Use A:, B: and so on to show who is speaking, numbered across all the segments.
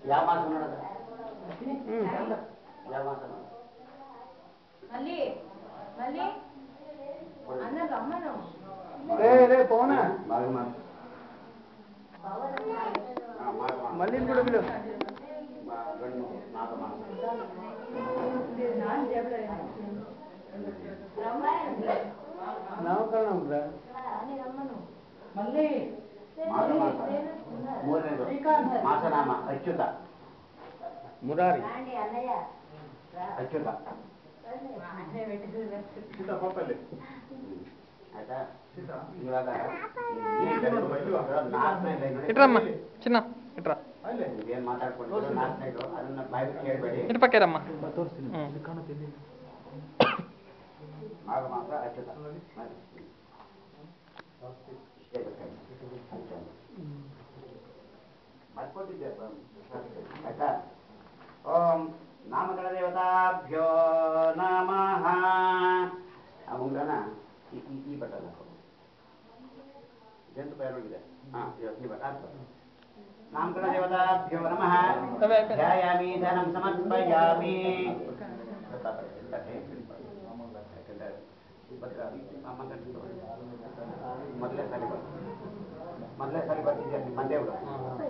A: ಯಾವ ಮಾಸ ನೋಡೋದ ಯಾವ ಮಾಸ
B: ಮಲ್ಲಿನ ಕೂಡ ಬಿಡು ನಾವು ಕಾರಣ
A: ಮೂರನೇದು ಮಾಸನಾಮ ಅಚ್ಯುತ
B: ಮುರಾರಿ
A: ಅಚ್ಯುತ ಆಯ್ತಾ ಇವಾಗ
C: ಇಟ್ರಮ್ಮ ಚಿನ್ನ ಇಟ್ರ
A: ಏನ್ ಮಾತಾಡ್ಕೊಂಡು ನಾಲ್ಕನೇದು ಅದನ್ನ ಬಾಯಿ ಕೇಳಬೇಡಿ
C: ಇಟ್ಪಕ್ಕೇರಮ್ಮ
A: ಮಾಘ ಮಾಸ ಅಚ್ಯುತ ಬರ್ಕೊಟ್ಟಿದ್ದೆ ಆಯ್ತಾ ಓಂ ನಾಮಕರ ದೇವತಾಭ್ಯೋ ನಮಃ ಆ ಮುಂಗನ ಈ ಬಟನ್ ಹಾಕೋ ಜಂತು ಪೈರೋಗಿದೆ ಈ ಬಟನ್ ನಾಮಕರ ದೇವತಾಭ್ಯೋ ನಮಃ ಧ್ಯಾಯಾಮಿ ಧ್ಯಾನಂ ಸಮರ್ಪಯಾಮಿ ಮೊದಲೇ ಸರಿ ಬರ್ತಿದ್ದೆ ಮಂದೇವರು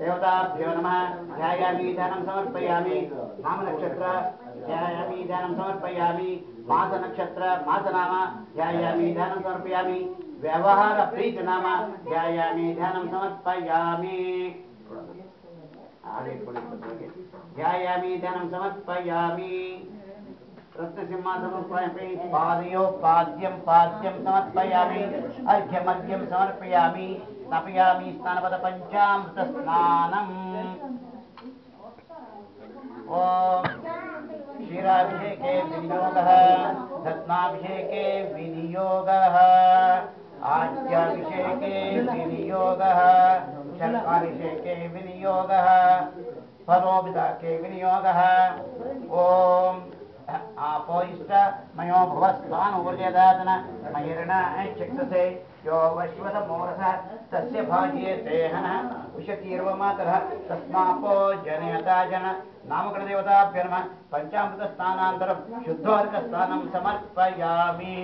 A: ದೇವತಾಭ್ಯೋ ನಮಃ ಧ್ಯಾಯಾಮಿ ಧ್ಯಾನಂ ಸಮರ್ಪಯಾಮಿ ನಾಮ ನಕ್ಷತ್ರ ಧ್ಯಾಯಾಮಿ ಧ್ಯಾನಂ ಸಮರ್ಪಯಾಮಿ ಮಾಸ ನಕ್ಷತ್ರ ಮಾಸನಾಮ ಧ್ಯಾಯಾಮಿ ಧ್ಯಾನಂ ಸಮರ್ಪಯಾಮಿ ವ್ಯವಹಾರ ಪ್ರೀತಿ ನಾಮ ಧ್ಯಾಯಾಮಿ ಧ್ಯಾನಂ ಸಮರ್ಪಯಾಮಿ ಧ್ಯಾಯಾಮಿ ಧ್ಯಾನಂ ಸಮರ್ಪಯಾಮಿ रत्नसिंहासनोपरि पादयोपाद्यं पाद्यं समर्पयामि अर्घ्यमर्घ्यं समर्पयामि स्नापयामि स्नानपदपञ्चामृतस्नानम् ॐ क्षीराभिषेके विनियोगः रत्नाभिषेके विनियोगः आज्याभिषेके विनियोगः शर्काभिषेके विनियोगः फलोभिषेके विनियोगः ॐ आपोष्ट मयो भवस्वान ऊर्जदातन मयिर्ण चक्षुषे यो वश्वत मोरस तस्य भाग्ये देहन उषतीर्वमातरः तस्मापो जनयता जन नामकरण देवताभ्यो नमः पंचामृत स्नानान्तरं शुद्धोदकस्नानं समर्पयामि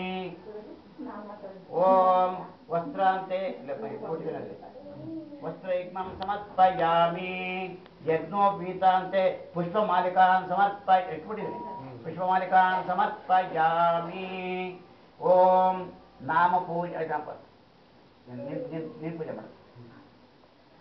A: ओम वस्त्रान्ते वस्त्रयुग्मं समर्पयामि यज्ञोपवीतान्ते पुष्पमालिकान् समर्पयामि पुष्पमालिकान् समर्पयामि ओम नाम पूजा पूजा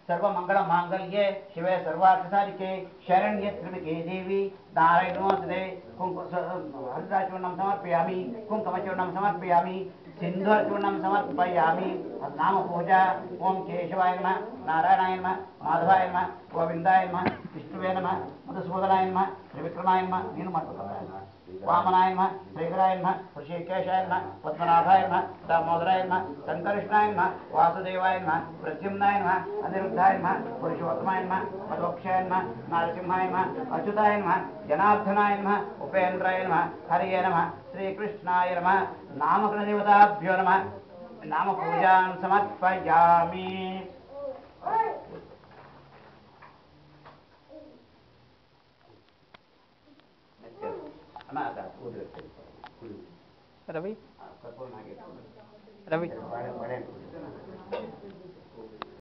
A: सर्वमंगल मांगल्ये शिवे सर्वार्थसाधिके शरण्ये त्र्यंबके देवी नारायणोऽस्तुते हरिद्राचूर्णं समर्पयामि कुङ्कुमचूर्णं समर्पयामि सिन्धूरचूर्णं समर्पयामि नाम पूजा ओम केशवाय नमः नारायणाय नमः माधवाय नमः गोविंदाय नमः विष्णुवे नमः मधुसूदनाय नमः त्रिविक्रमाय नमः नीनु वामनाय नमः श्रीधराय नमः ऋषिकेशाय नमः पद्मनाभाय नमः दामोदराय नमः संकर्षणाय नमः वासुदेवाय नमः प्रद्युम्नाय नमः अनिरुद्धाय नमः पुरुषोत्तमाय नमः मधोक्षाय नमः नारसिंहाय नमः अच्युताय नमः जनार्दनाय नमः उपेन्द्राय नमः हरये नमः श्रीकृष्णाय नमः नामकरण देवताभ्यो नमः नाम पूजां समर्पयामि
C: रवि रवि